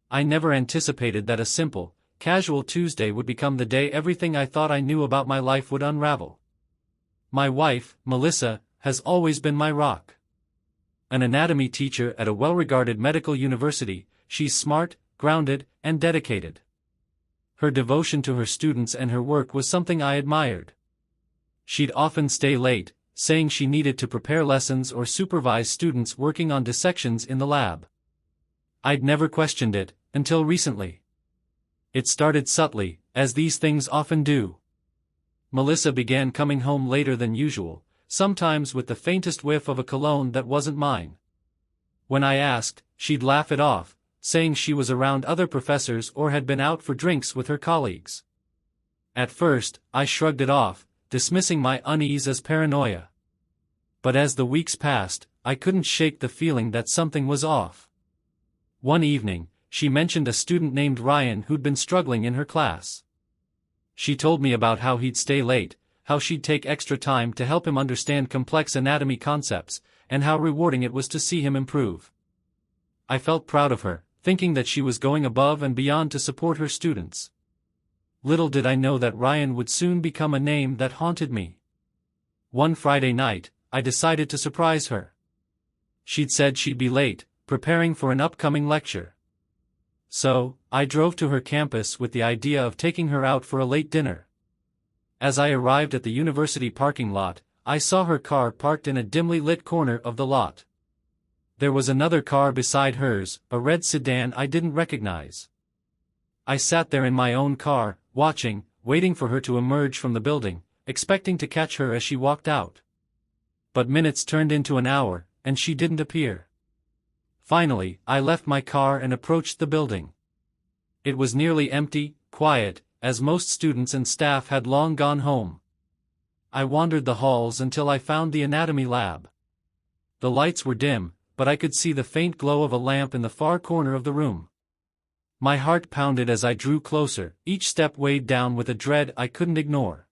I never anticipated that a simple, casual Tuesday would become the day everything I thought I knew about my life would unravel. My wife, Melissa, has always been my rock. An anatomy teacher at a well-regarded medical university, she's smart, grounded, and dedicated. Her devotion to her students and her work was something I admired. She'd often stay late, saying she needed to prepare lessons or supervise students working on dissections in the lab. I'd never questioned it, until recently. It started subtly, as these things often do. Melissa began coming home later than usual, sometimes with the faintest whiff of a cologne that wasn't mine. When I asked, she'd laugh it off, saying she was around other professors or had been out for drinks with her colleagues. At first, I shrugged it off, dismissing my unease as paranoia. But as the weeks passed, I couldn't shake the feeling that something was off. One evening, she mentioned a student named Ryan who'd been struggling in her class. She told me about how he'd stay late, how she'd take extra time to help him understand complex anatomy concepts, and how rewarding it was to see him improve. I felt proud of her, thinking that she was going above and beyond to support her students. Little did I know that Ryan would soon become a name that haunted me. One Friday night, I decided to surprise her. She'd said she'd be late, preparing for an upcoming lecture. So, I drove to her campus with the idea of taking her out for a late dinner. As I arrived at the university parking lot, I saw her car parked in a dimly lit corner of the lot. There was another car beside hers, a red sedan I didn't recognize. I sat there in my own car, waiting for her to emerge from the building, expecting to catch her as she walked out. But minutes turned into an hour, and she didn't appear. Finally, I left my car and approached the building. It was nearly empty, quiet, as most students and staff had long gone home. I wandered the halls until I found the anatomy lab. The lights were dim, but I could see the faint glow of a lamp in the far corner of the room. My heart pounded as I drew closer, each step weighed down with a dread I couldn't ignore.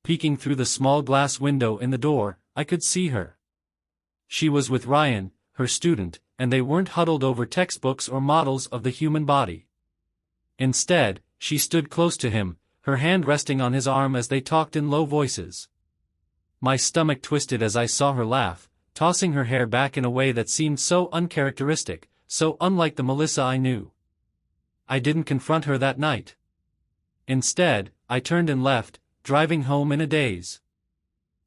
Peeking through the small glass window in the door, I could see her. She was with Ryan, her student, and they weren't huddled over textbooks or models of the human body. Instead, she stood close to him, her hand resting on his arm as they talked in low voices. My stomach twisted as I saw her laugh, tossing her hair back in a way that seemed so uncharacteristic, so unlike the Melissa I knew. I didn't confront her that night. Instead, I turned and left, driving home in a daze.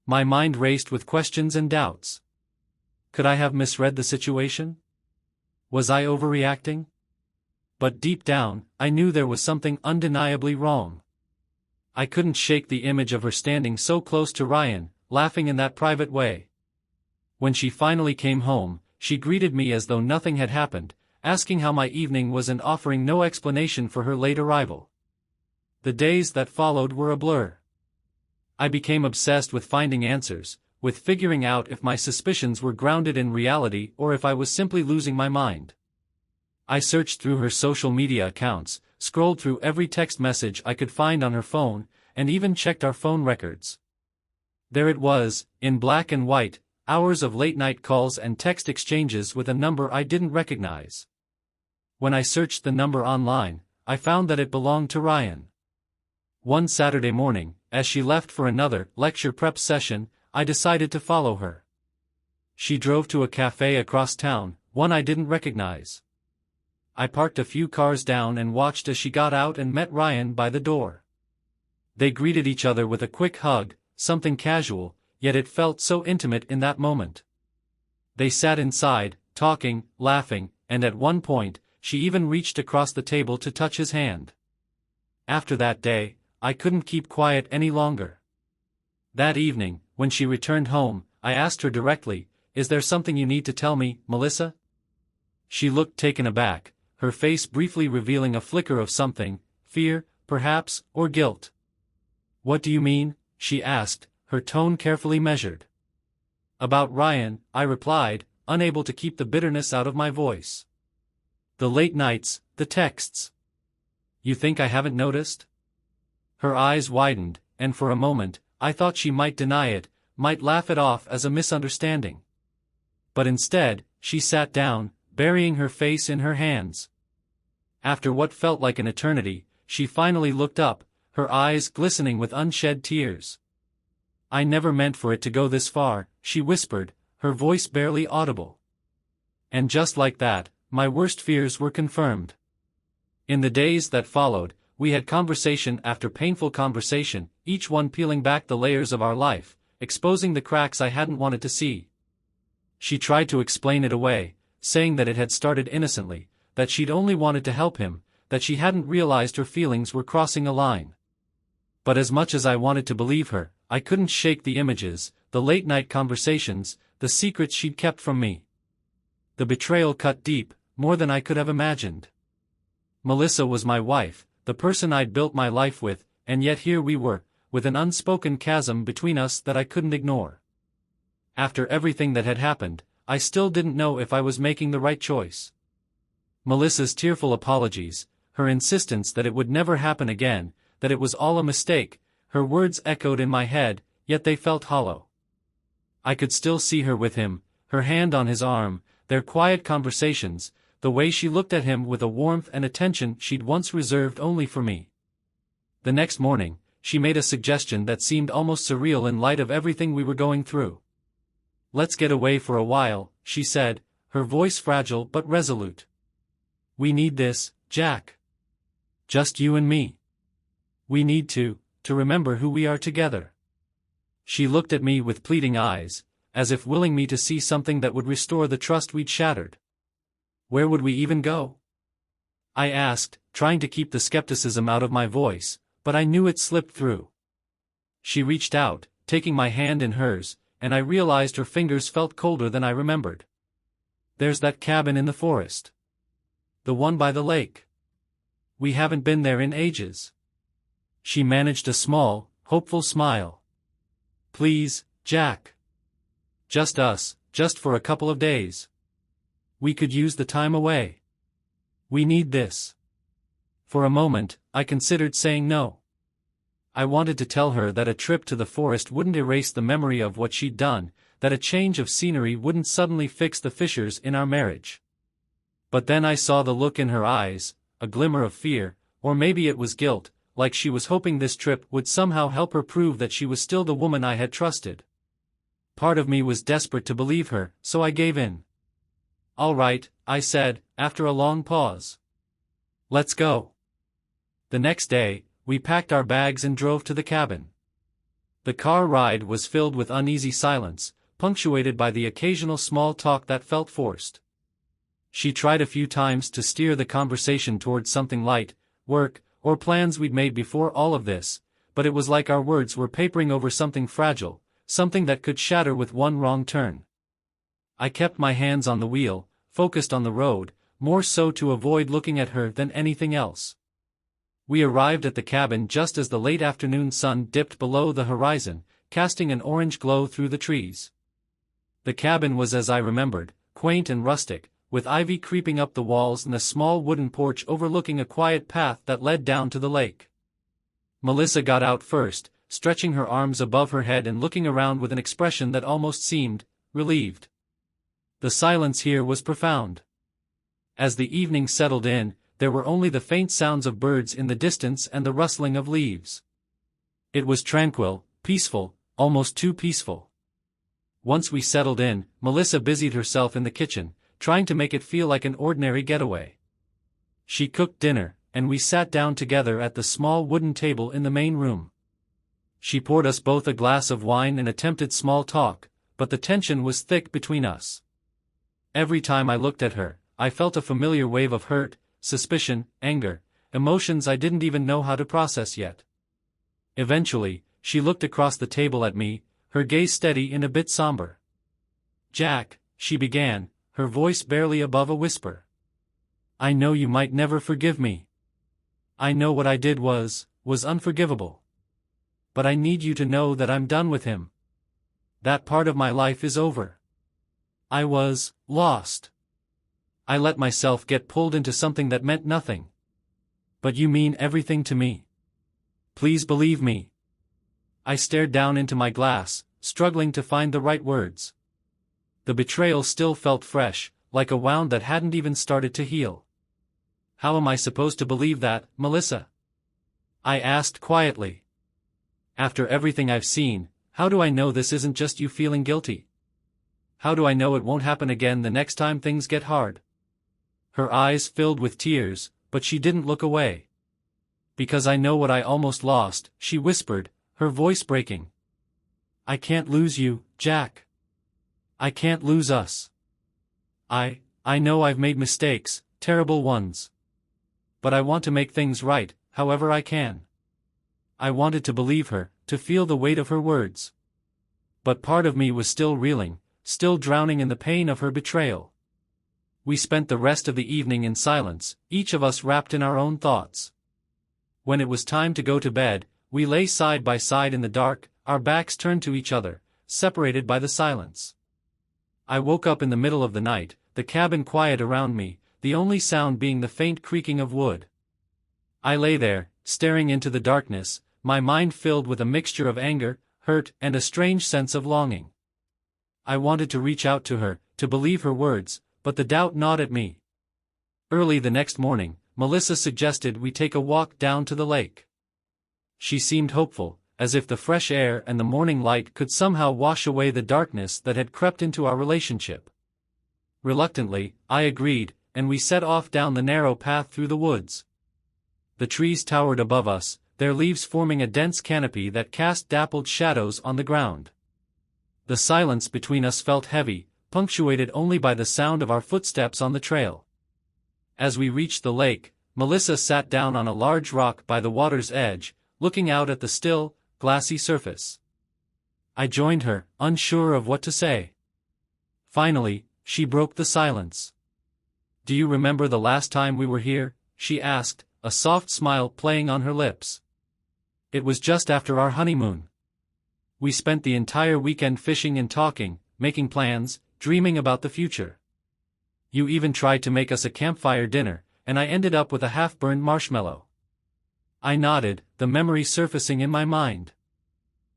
My mind raced with questions and doubts. Could I have misread the situation? Was I overreacting? But deep down, I knew there was something undeniably wrong. I couldn't shake the image of her standing so close to Ryan, laughing in that private way. When she finally came home, she greeted me as though nothing had happened, asking how my evening was and offering no explanation for her late arrival. The days that followed were a blur. I became obsessed with finding answers, with figuring out if my suspicions were grounded in reality or if I was simply losing my mind. I searched through her social media accounts, scrolled through every text message I could find on her phone, and even checked our phone records. There it was, in black and white, hours of late-night calls and text exchanges with a number I didn't recognize. When I searched the number online, I found that it belonged to Ryan. One Saturday morning, as she left for another lecture prep session, I decided to follow her. She drove to a cafe across town, one I didn't recognize. I parked a few cars down and watched as she got out and met Ryan by the door. They greeted each other with a quick hug, something casual, yet it felt so intimate in that moment. They sat inside, talking, laughing, and at one point, she even reached across the table to touch his hand. After that day, I couldn't keep quiet any longer. That evening, when she returned home, I asked her directly, "Is there something you need to tell me, Melissa?" She looked taken aback, her face briefly revealing a flicker of something, fear, perhaps, or guilt. "What do you mean?" she asked, her tone carefully measured. "About Ryan," I replied, unable to keep the bitterness out of my voice. "The late nights, the texts. You think I haven't noticed?" Her eyes widened, and for a moment, I thought she might deny it, might laugh it off as a misunderstanding. But instead, she sat down, burying her face in her hands. After what felt like an eternity, she finally looked up, her eyes glistening with unshed tears. "I never meant for it to go this far," she whispered, her voice barely audible. And just like that, my worst fears were confirmed. In the days that followed, we had conversation after painful conversation, each one peeling back the layers of our life, exposing the cracks I hadn't wanted to see. She tried to explain it away, saying that it had started innocently, that she'd only wanted to help him, that she hadn't realized her feelings were crossing a line. But as much as I wanted to believe her, I couldn't shake the images, the late-night conversations, the secrets she'd kept from me. The betrayal cut deep, more than I could have imagined. Melissa was my wife, the person I'd built my life with, and yet here we were, with an unspoken chasm between us that I couldn't ignore. After everything that had happened, I still didn't know if I was making the right choice. Melissa's tearful apologies, her insistence that it would never happen again, that it was all a mistake, her words echoed in my head, yet they felt hollow. I could still see her with him, her hand on his arm, their quiet conversations, the way she looked at him with a warmth and attention she'd once reserved only for me. The next morning, she made a suggestion that seemed almost surreal in light of everything we were going through. "Let's get away for a while," she said, her voice fragile but resolute. "We need this, Jack. Just you and me. We need to remember who we are together." She looked at me with pleading eyes, as if willing me to see something that would restore the trust we'd shattered. "Where would we even go?" I asked, trying to keep the skepticism out of my voice, but I knew it slipped through. She reached out, taking my hand in hers, and I realized her fingers felt colder than I remembered. "There's that cabin in the forest. The one by the lake. We haven't been there in ages." She managed a small, hopeful smile. "Please, Jack. Just us, just for a couple of days. We could use the time away. We need this." For a moment, I considered saying no. I wanted to tell her that a trip to the forest wouldn't erase the memory of what she'd done, that a change of scenery wouldn't suddenly fix the fissures in our marriage. But then I saw the look in her eyes, a glimmer of fear, or maybe it was guilt, like she was hoping this trip would somehow help her prove that she was still the woman I had trusted. Part of me was desperate to believe her, so I gave in. "All right," I said, after a long pause. "Let's go." The next day, we packed our bags and drove to the cabin. The car ride was filled with uneasy silence, punctuated by the occasional small talk that felt forced. She tried a few times to steer the conversation towards something light, work, or plans we'd made before all of this, but it was like our words were papering over something fragile, something that could shatter with one wrong turn. I kept my hands on the wheel, focused on the road, more so to avoid looking at her than anything else. We arrived at the cabin just as the late afternoon sun dipped below the horizon, casting an orange glow through the trees. The cabin was as I remembered, quaint and rustic, with ivy creeping up the walls and a small wooden porch overlooking a quiet path that led down to the lake. Melissa got out first, stretching her arms above her head and looking around with an expression that almost seemed relieved. The silence here was profound. As the evening settled in, there were only the faint sounds of birds in the distance and the rustling of leaves. It was tranquil, peaceful, almost too peaceful. Once we settled in, Melissa busied herself in the kitchen, trying to make it feel like an ordinary getaway. She cooked dinner, and we sat down together at the small wooden table in the main room. She poured us both a glass of wine and attempted small talk, but the tension was thick between us. Every time I looked at her, I felt a familiar wave of hurt, suspicion, anger, emotions I didn't even know how to process yet. Eventually, she looked across the table at me, her gaze steady and a bit somber. "Jack," she began, her voice barely above a whisper. "I know you might never forgive me. I know what I did was unforgivable. But I need you to know that I'm done with him. That part of my life is over. I was lost. I let myself get pulled into something that meant nothing. But you mean everything to me. Please believe me." I stared down into my glass, struggling to find the right words. The betrayal still felt fresh, like a wound that hadn't even started to heal. How am I supposed to believe that, Melissa? I asked quietly. After everything I've seen, how do I know this isn't just you feeling guilty? How do I know it won't happen again the next time things get hard? Her eyes filled with tears, but she didn't look away. Because I know what I almost lost, she whispered, her voice breaking. I can't lose you, Jack. I can't lose us. I know I've made mistakes, terrible ones. But I want to make things right, however I can. I wanted to believe her, to feel the weight of her words. But part of me was still reeling, still drowning in the pain of her betrayal. We spent the rest of the evening in silence, each of us wrapped in our own thoughts. When it was time to go to bed, we lay side by side in the dark, our backs turned to each other, separated by the silence. I woke up in the middle of the night, the cabin quiet around me, the only sound being the faint creaking of wood. I lay there, staring into the darkness, my mind filled with a mixture of anger, hurt, and a strange sense of longing. I wanted to reach out to her, to believe her words, but the doubt gnawed at me. Early the next morning, Melissa suggested we take a walk down to the lake. She seemed hopeful, as if the fresh air and the morning light could somehow wash away the darkness that had crept into our relationship. Reluctantly, I agreed, and we set off down the narrow path through the woods. The trees towered above us, their leaves forming a dense canopy that cast dappled shadows on the ground. The silence between us felt heavy, punctuated only by the sound of our footsteps on the trail. As we reached the lake, Melissa sat down on a large rock by the water's edge, looking out at the still, glassy surface. I joined her, unsure of what to say. Finally, she broke the silence. Do you remember the last time we were here? She asked, a soft smile playing on her lips. It was just after our honeymoon. We spent the entire weekend fishing and talking, making plans, dreaming about the future. You even tried to make us a campfire dinner, and I ended up with a half-burned marshmallow. I nodded, the memory surfacing in my mind.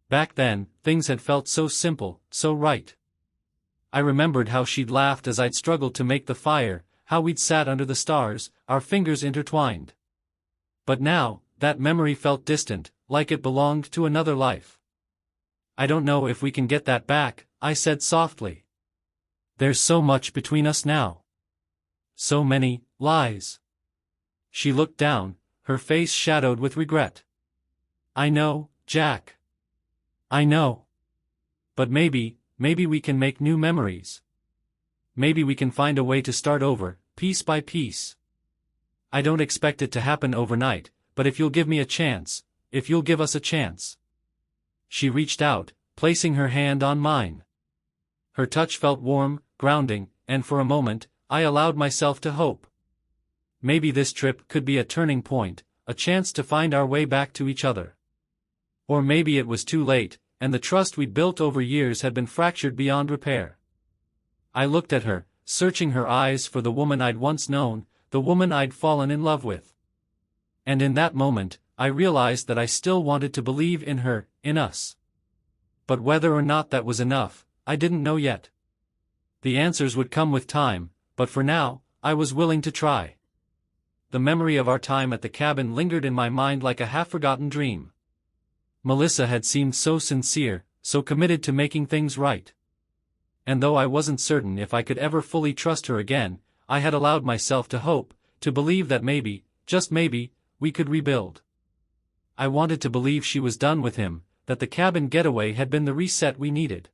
Back then, things had felt so simple, so right. I remembered how she'd laughed as I'd struggled to make the fire, how we'd sat under the stars, our fingers intertwined. But now, that memory felt distant, like it belonged to another life. I don't know if we can get that back, I said softly. There's so much between us now. So many lies. She looked down, her face shadowed with regret. I know, Jack. I know. But maybe we can make new memories. Maybe we can find a way to start over, piece by piece. I don't expect it to happen overnight, but if you'll give me a chance, if you'll give us a chance. She reached out, placing her hand on mine. Her touch felt warm, grounding, and for a moment, I allowed myself to hope. Maybe this trip could be a turning point, a chance to find our way back to each other. Or maybe it was too late, and the trust we'd built over years had been fractured beyond repair. I looked at her, searching her eyes for the woman I'd once known, the woman I'd fallen in love with. And in that moment, I realized that I still wanted to believe in her, in us. But whether or not that was enough, I didn't know yet. The answers would come with time, but for now, I was willing to try. The memory of our time at the cabin lingered in my mind like a half-forgotten dream. Melissa had seemed so sincere, so committed to making things right. And though I wasn't certain if I could ever fully trust her again, I had allowed myself to hope, to believe that maybe, just maybe, we could rebuild. I wanted to believe she was done with him, that the cabin getaway had been the reset we needed.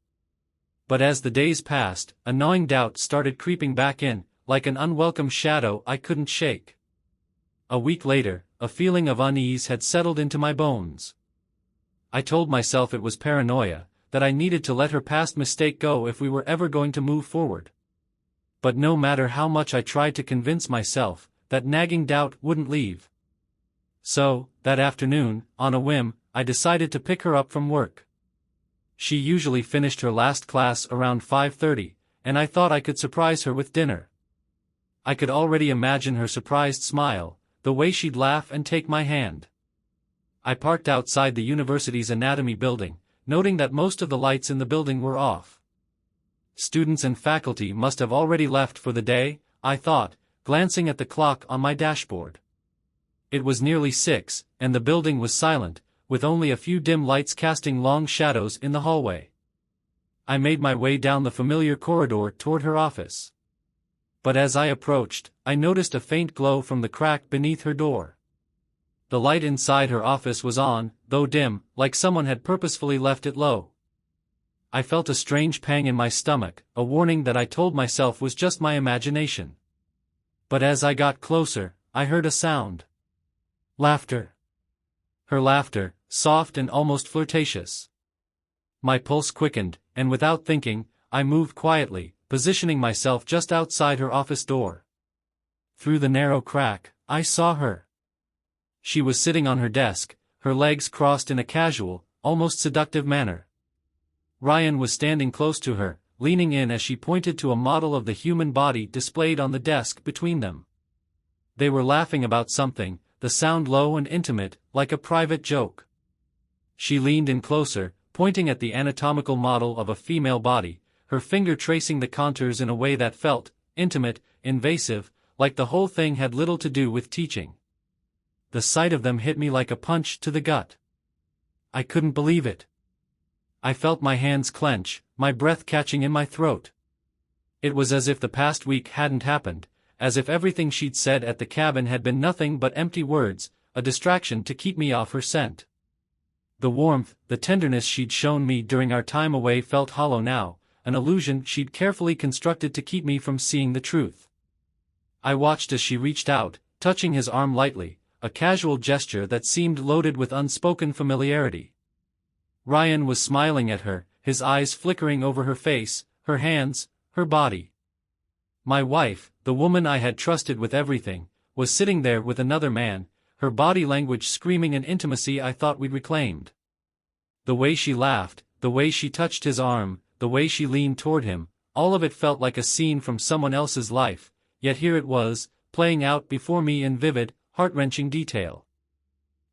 But as the days passed, a gnawing doubt started creeping back in, like an unwelcome shadow I couldn't shake. A week later, a feeling of unease had settled into my bones. I told myself it was paranoia, that I needed to let her past mistake go if we were ever going to move forward. But no matter how much I tried to convince myself, that nagging doubt wouldn't leave. So, that afternoon, on a whim, I decided to pick her up from work. She usually finished her last class around 5:30, and I thought I could surprise her with dinner. I could already imagine her surprised smile, the way she'd laugh and take my hand. I parked outside the university's anatomy building, noting that most of the lights in the building were off. Students and faculty must have already left for the day, I thought, glancing at the clock on my dashboard. It was nearly 6, and the building was silent, with only a few dim lights casting long shadows in the hallway. I made my way down the familiar corridor toward her office. But as I approached, I noticed a faint glow from the crack beneath her door. The light inside her office was on, though dim, like someone had purposefully left it low. I felt a strange pang in my stomach, a warning that I told myself was just my imagination. But as I got closer, I heard a sound. Laughter. Her laughter, soft and almost flirtatious. My pulse quickened, and without thinking, I moved quietly, positioning myself just outside her office door. Through the narrow crack, I saw her. She was sitting on her desk, her legs crossed in a casual, almost seductive manner. Ryan was standing close to her, leaning in as she pointed to a model of the human body displayed on the desk between them. They were laughing about something, the sound low and intimate, like a private joke. She leaned in closer, pointing at the anatomical model of a female body, her finger tracing the contours in a way that felt intimate, invasive, like the whole thing had little to do with teaching. The sight of them hit me like a punch to the gut. I couldn't believe it. I felt my hands clench, my breath catching in my throat. It was as if the past week hadn't happened, as if everything she'd said at the cabin had been nothing but empty words, a distraction to keep me off her scent. The warmth, the tenderness she'd shown me during our time away felt hollow now, an illusion she'd carefully constructed to keep me from seeing the truth. I watched as she reached out, touching his arm lightly, a casual gesture that seemed loaded with unspoken familiarity. Ryan was smiling at her, his eyes flickering over her face, her hands, her body. My wife, the woman I had trusted with everything, was sitting there with another man, her body language screaming an intimacy I thought we'd reclaimed. The way she laughed, the way she touched his arm, the way she leaned toward him, all of it felt like a scene from someone else's life, yet here it was, playing out before me in vivid, heart-wrenching detail.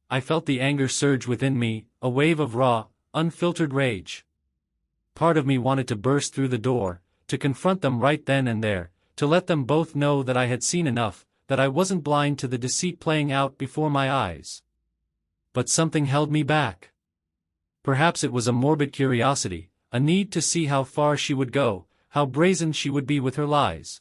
I felt the anger surge within me, a wave of raw, unfiltered rage. Part of me wanted to burst through the door, to confront them right then and there, to let them both know that I had seen enough, that I wasn't blind to the deceit playing out before my eyes. But something held me back. Perhaps it was a morbid curiosity, a need to see how far she would go, how brazen she would be with her lies.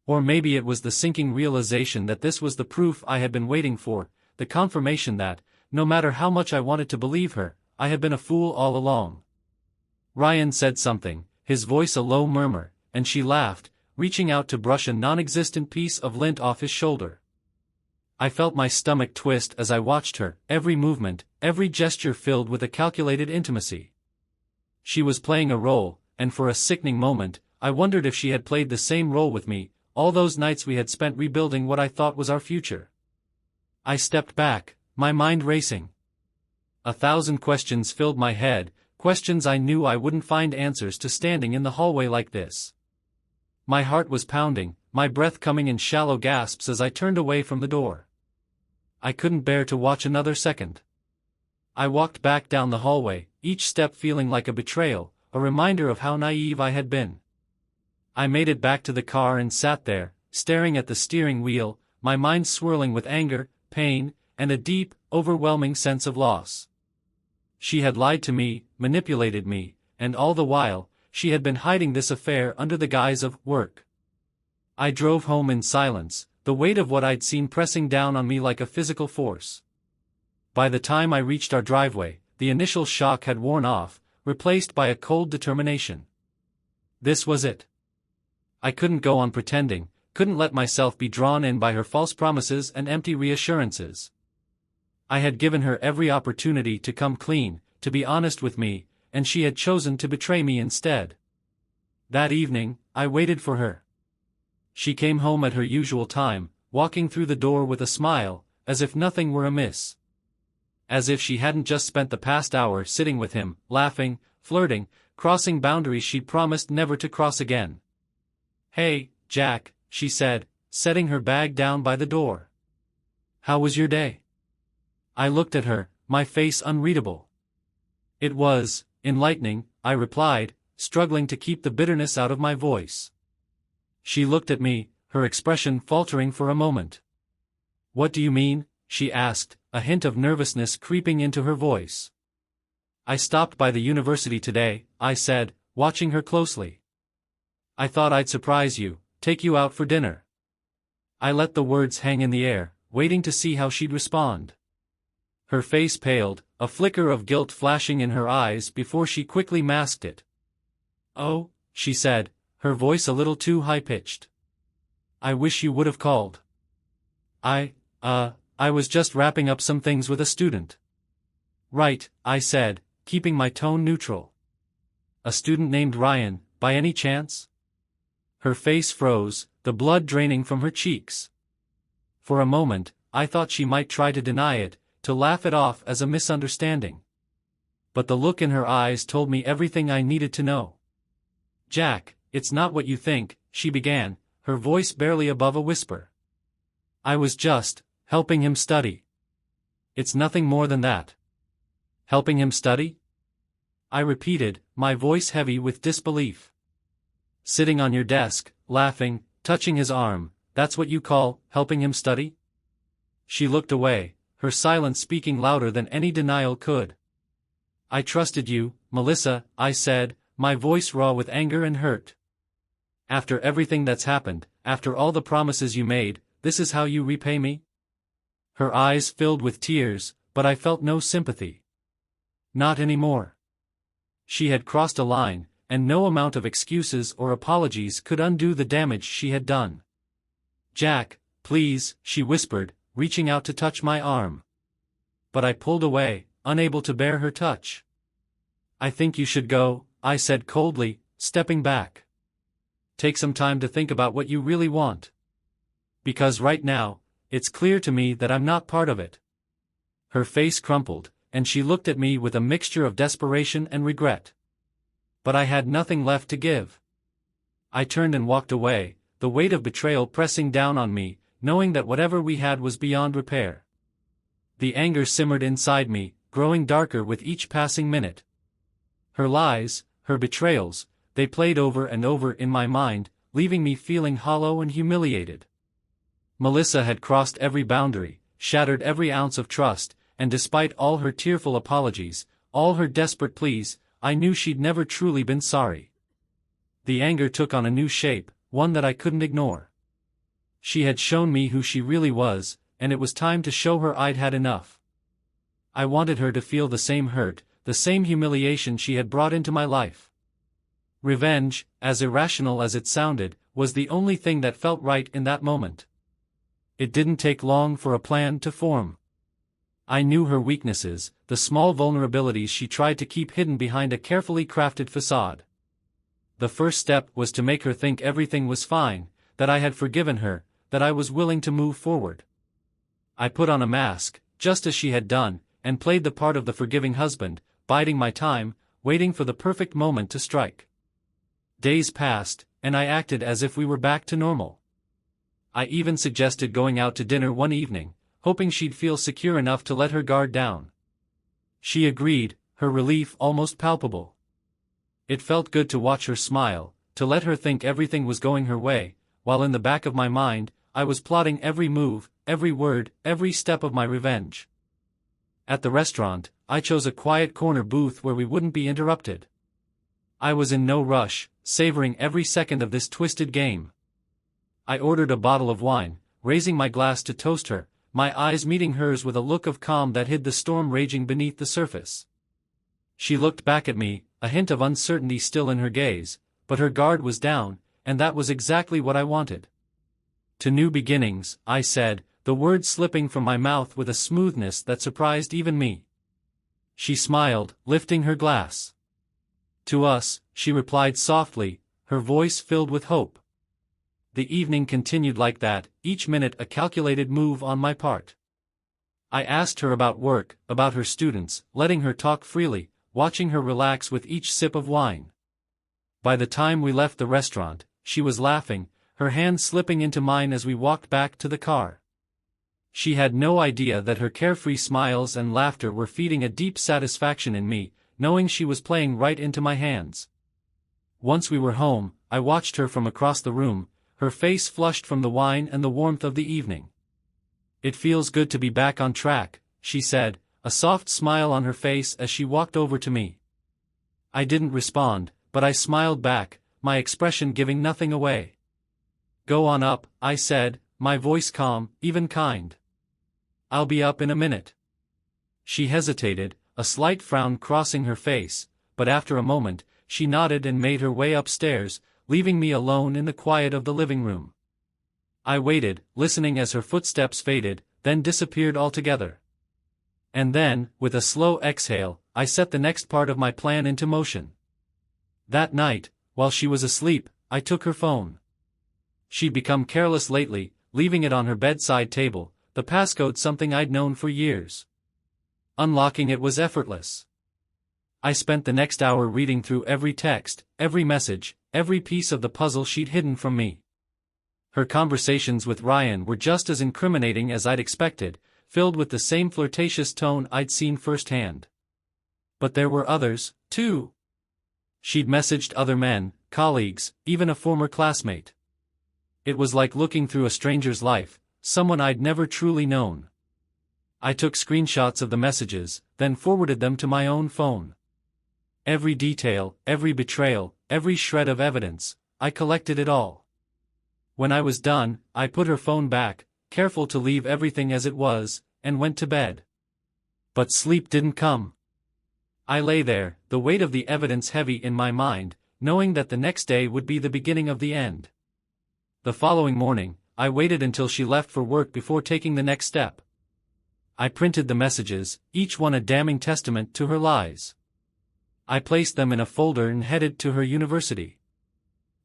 Or maybe it was the sinking realization that this was the proof I had been waiting for, the confirmation that, no matter how much I wanted to believe her, I had been a fool all along. Ryan said something, his voice a low murmur, and she laughed, reaching out to brush a non-existent piece of lint off his shoulder. I felt my stomach twist as I watched her, every movement, every gesture filled with a calculated intimacy. She was playing a role, and for a sickening moment, I wondered if she had played the same role with me, all those nights we had spent rebuilding what I thought was our future. I stepped back, my mind racing. 1,000 questions filled my head, questions I knew I wouldn't find answers to standing in the hallway like this. My heart was pounding, my breath coming in shallow gasps as I turned away from the door. I couldn't bear to watch another second. I walked back down the hallway, each step feeling like a betrayal, a reminder of how naive I had been. I made it back to the car and sat there, staring at the steering wheel, my mind swirling with anger, pain, and a deep, overwhelming sense of loss. She had lied to me, manipulated me, and all the while, she had been hiding this affair under the guise of work. I drove home in silence, the weight of what I'd seen pressing down on me like a physical force. By the time I reached our driveway, the initial shock had worn off, replaced by a cold determination. This was it. I couldn't go on pretending, couldn't let myself be drawn in by her false promises and empty reassurances. I had given her every opportunity to come clean, to be honest with me, and she had chosen to betray me instead. That evening, I waited for her. She came home at her usual time, walking through the door with a smile, as if nothing were amiss. As if she hadn't just spent the past hour sitting with him, laughing, flirting, crossing boundaries she'd promised never to cross again. "Hey, Jack," she said, setting her bag down by the door. "How was your day?" I looked at her, my face unreadable. "It was enlightening," I replied, struggling to keep the bitterness out of my voice. She looked at me, her expression faltering for a moment. "What do you mean?" she asked, a hint of nervousness creeping into her voice. "I stopped by the university today," I said, watching her closely. "I thought I'd surprise you, take you out for dinner." I let the words hang in the air, waiting to see how she'd respond. Her face paled, a flicker of guilt flashing in her eyes before she quickly masked it. "Oh," she said, her voice a little too high-pitched. "I wish you would have called. I was just wrapping up some things with a student." "Right," I said, keeping my tone neutral. "A student named Ryan, by any chance?" Her face froze, the blood draining from her cheeks. For a moment, I thought she might try to deny it, to laugh it off as a misunderstanding. But the look in her eyes told me everything I needed to know. "Jack, it's not what you think," she began, her voice barely above a whisper. "I was just helping him study. It's nothing more than that." "Helping him study?" I repeated, my voice heavy with disbelief. "Sitting on your desk, laughing, touching his arm, that's what you call helping him study?" She looked away, her silence speaking louder than any denial could. "I trusted you, Melissa," I said, my voice raw with anger and hurt. "After everything that's happened, after all the promises you made, this is how you repay me?" Her eyes filled with tears, but I felt no sympathy. Not anymore. She had crossed a line, and no amount of excuses or apologies could undo the damage she had done. "Jack, please," she whispered, reaching out to touch my arm. But I pulled away, unable to bear her touch. "I think you should go," I said coldly, stepping back. "Take some time to think about what you really want. Because right now, it's clear to me that I'm not part of it." Her face crumpled, and she looked at me with a mixture of desperation and regret. But I had nothing left to give. I turned and walked away, the weight of betrayal pressing down on me, knowing that whatever we had was beyond repair. The anger simmered inside me, growing darker with each passing minute. Her lies, her betrayals, they played over and over in my mind, leaving me feeling hollow and humiliated. Melissa had crossed every boundary, shattered every ounce of trust, and despite all her tearful apologies, all her desperate pleas, I knew she'd never truly been sorry. The anger took on a new shape, one that I couldn't ignore. She had shown me who she really was, and it was time to show her I'd had enough. I wanted her to feel the same hurt, the same humiliation she had brought into my life. Revenge, as irrational as it sounded, was the only thing that felt right in that moment. It didn't take long for a plan to form. I knew her weaknesses, the small vulnerabilities she tried to keep hidden behind a carefully crafted facade. The first step was to make her think everything was fine, that I had forgiven her, that I was willing to move forward. I put on a mask, just as she had done, and played the part of the forgiving husband, biding my time, waiting for the perfect moment to strike. Days passed, and I acted as if we were back to normal. I even suggested going out to dinner one evening, hoping she'd feel secure enough to let her guard down. She agreed, her relief almost palpable. It felt good to watch her smile, to let her think everything was going her way, while in the back of my mind, I was plotting every move, every word, every step of my revenge. At the restaurant, I chose a quiet corner booth where we wouldn't be interrupted. I was in no rush, savoring every second of this twisted game. I ordered a bottle of wine, raising my glass to toast her, my eyes meeting hers with a look of calm that hid the storm raging beneath the surface. She looked back at me, a hint of uncertainty still in her gaze, but her guard was down, and that was exactly what I wanted. "To new beginnings," I said, the words slipping from my mouth with a smoothness that surprised even me. She smiled, lifting her glass. "To us," she replied softly, her voice filled with hope. The evening continued like that, each minute a calculated move on my part. I asked her about work, about her students, letting her talk freely, watching her relax with each sip of wine. By the time we left the restaurant, she was laughing, her hand slipping into mine as we walked back to the car. She had no idea that her carefree smiles and laughter were feeding a deep satisfaction in me, knowing she was playing right into my hands. Once we were home, I watched her from across the room, her face flushed from the wine and the warmth of the evening. "It feels good to be back on track," she said, a soft smile on her face as she walked over to me. I didn't respond, but I smiled back, my expression giving nothing away. "Go on up," I said, my voice calm, even kind. "I'll be up in a minute." She hesitated, a slight frown crossing her face, but after a moment, she nodded and made her way upstairs, leaving me alone in the quiet of the living room. I waited, listening as her footsteps faded, then disappeared altogether. And then, with a slow exhale, I set the next part of my plan into motion. That night, while she was asleep, I took her phone. She'd become careless lately, leaving it on her bedside table, the passcode something I'd known for years. Unlocking it was effortless. I spent the next hour reading through every text, every message, every piece of the puzzle she'd hidden from me. Her conversations with Ryan were just as incriminating as I'd expected, filled with the same flirtatious tone I'd seen firsthand. But there were others, too. She'd messaged other men, colleagues, even a former classmate. It was like looking through a stranger's life, someone I'd never truly known. I took screenshots of the messages, then forwarded them to my own phone. Every detail, every betrayal, every shred of evidence, I collected it all. When I was done, I put her phone back, careful to leave everything as it was, and went to bed. But sleep didn't come. I lay there, the weight of the evidence heavy in my mind, knowing that the next day would be the beginning of the end. The following morning, I waited until she left for work before taking the next step. I printed the messages, each one a damning testament to her lies. I placed them in a folder and headed to her university.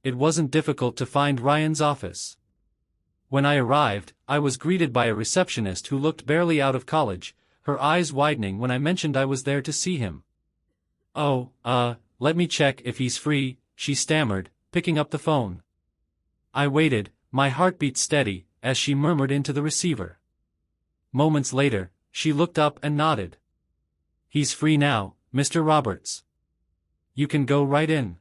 It wasn't difficult to find Ryan's office. When I arrived, I was greeted by a receptionist who looked barely out of college, her eyes widening when I mentioned I was there to see him. "Oh, let me check if he's free," she stammered, picking up the phone. I waited, my heartbeat steady, as she murmured into the receiver. Moments later, she looked up and nodded. "He's free now, Mr. Roberts. You can go right in."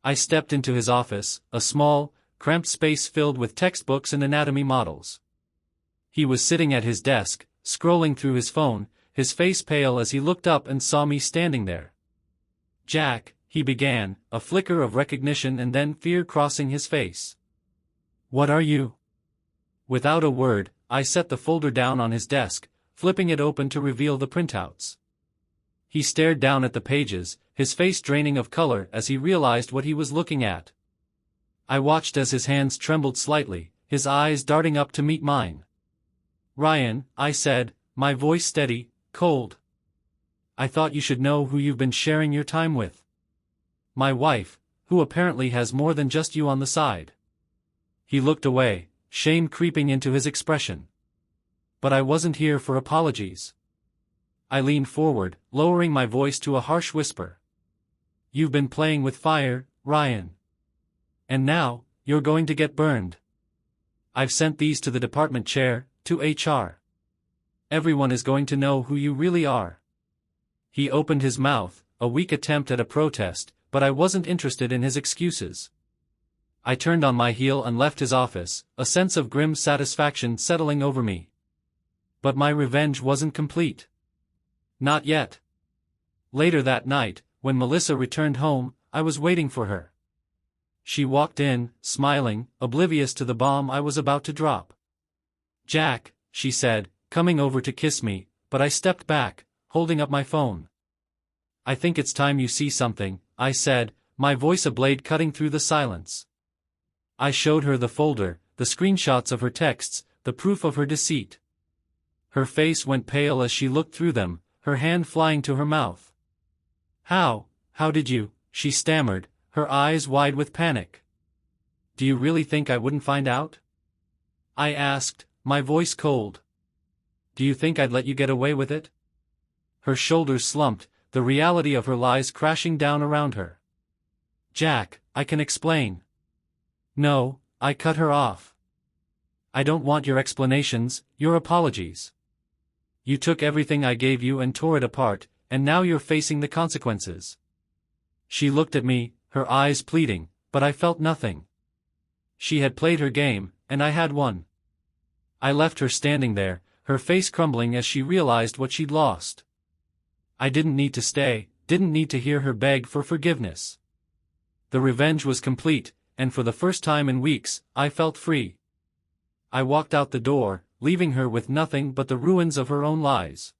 I stepped into his office, a small, cramped space filled with textbooks and anatomy models. He was sitting at his desk, scrolling through his phone, his face pale as he looked up and saw me standing there. "Jack," he began, a flicker of recognition and then fear crossing his face. "What are you?" Without a word, I set the folder down on his desk, flipping it open to reveal the printouts. He stared down at the pages, his face draining of color as he realized what he was looking at. I watched as his hands trembled slightly, his eyes darting up to meet mine. "Ryan," I said, my voice steady, cold. "I thought you should know who you've been sharing your time with. My wife, who apparently has more than just you on the side." He looked away, shame creeping into his expression. But I wasn't here for apologies. I leaned forward, lowering my voice to a harsh whisper. "You've been playing with fire, Ryan. And now, you're going to get burned. I've sent these to the department chair, to HR. Everyone is going to know who you really are." He opened his mouth, a weak attempt at a protest, but I wasn't interested in his excuses. I turned on my heel and left his office, a sense of grim satisfaction settling over me. But my revenge wasn't complete. Not yet. Later that night, when Melissa returned home, I was waiting for her. She walked in, smiling, oblivious to the bomb I was about to drop. "Jack," she said, coming over to kiss me, but I stepped back, holding up my phone. "I think it's time you see something," I said, my voice a blade cutting through the silence. I showed her the folder, the screenshots of her texts, the proof of her deceit. Her face went pale as she looked through them, her hand flying to her mouth. How did you?" she stammered, her eyes wide with panic. "Do you really think I wouldn't find out?" I asked, my voice cold. "Do you think I'd let you get away with it?" Her shoulders slumped, the reality of her lies crashing down around her. "Jack, I can explain." "No," I cut her off. "I don't want your explanations, your apologies. You took everything I gave you and tore it apart, and now you're facing the consequences." She looked at me, her eyes pleading, but I felt nothing. She had played her game, and I had won. I left her standing there, her face crumbling as she realized what she'd lost. I didn't need to stay, didn't need to hear her beg for forgiveness. The revenge was complete, and for the first time in weeks, I felt free. I walked out the door, leaving her with nothing but the ruins of her own lies.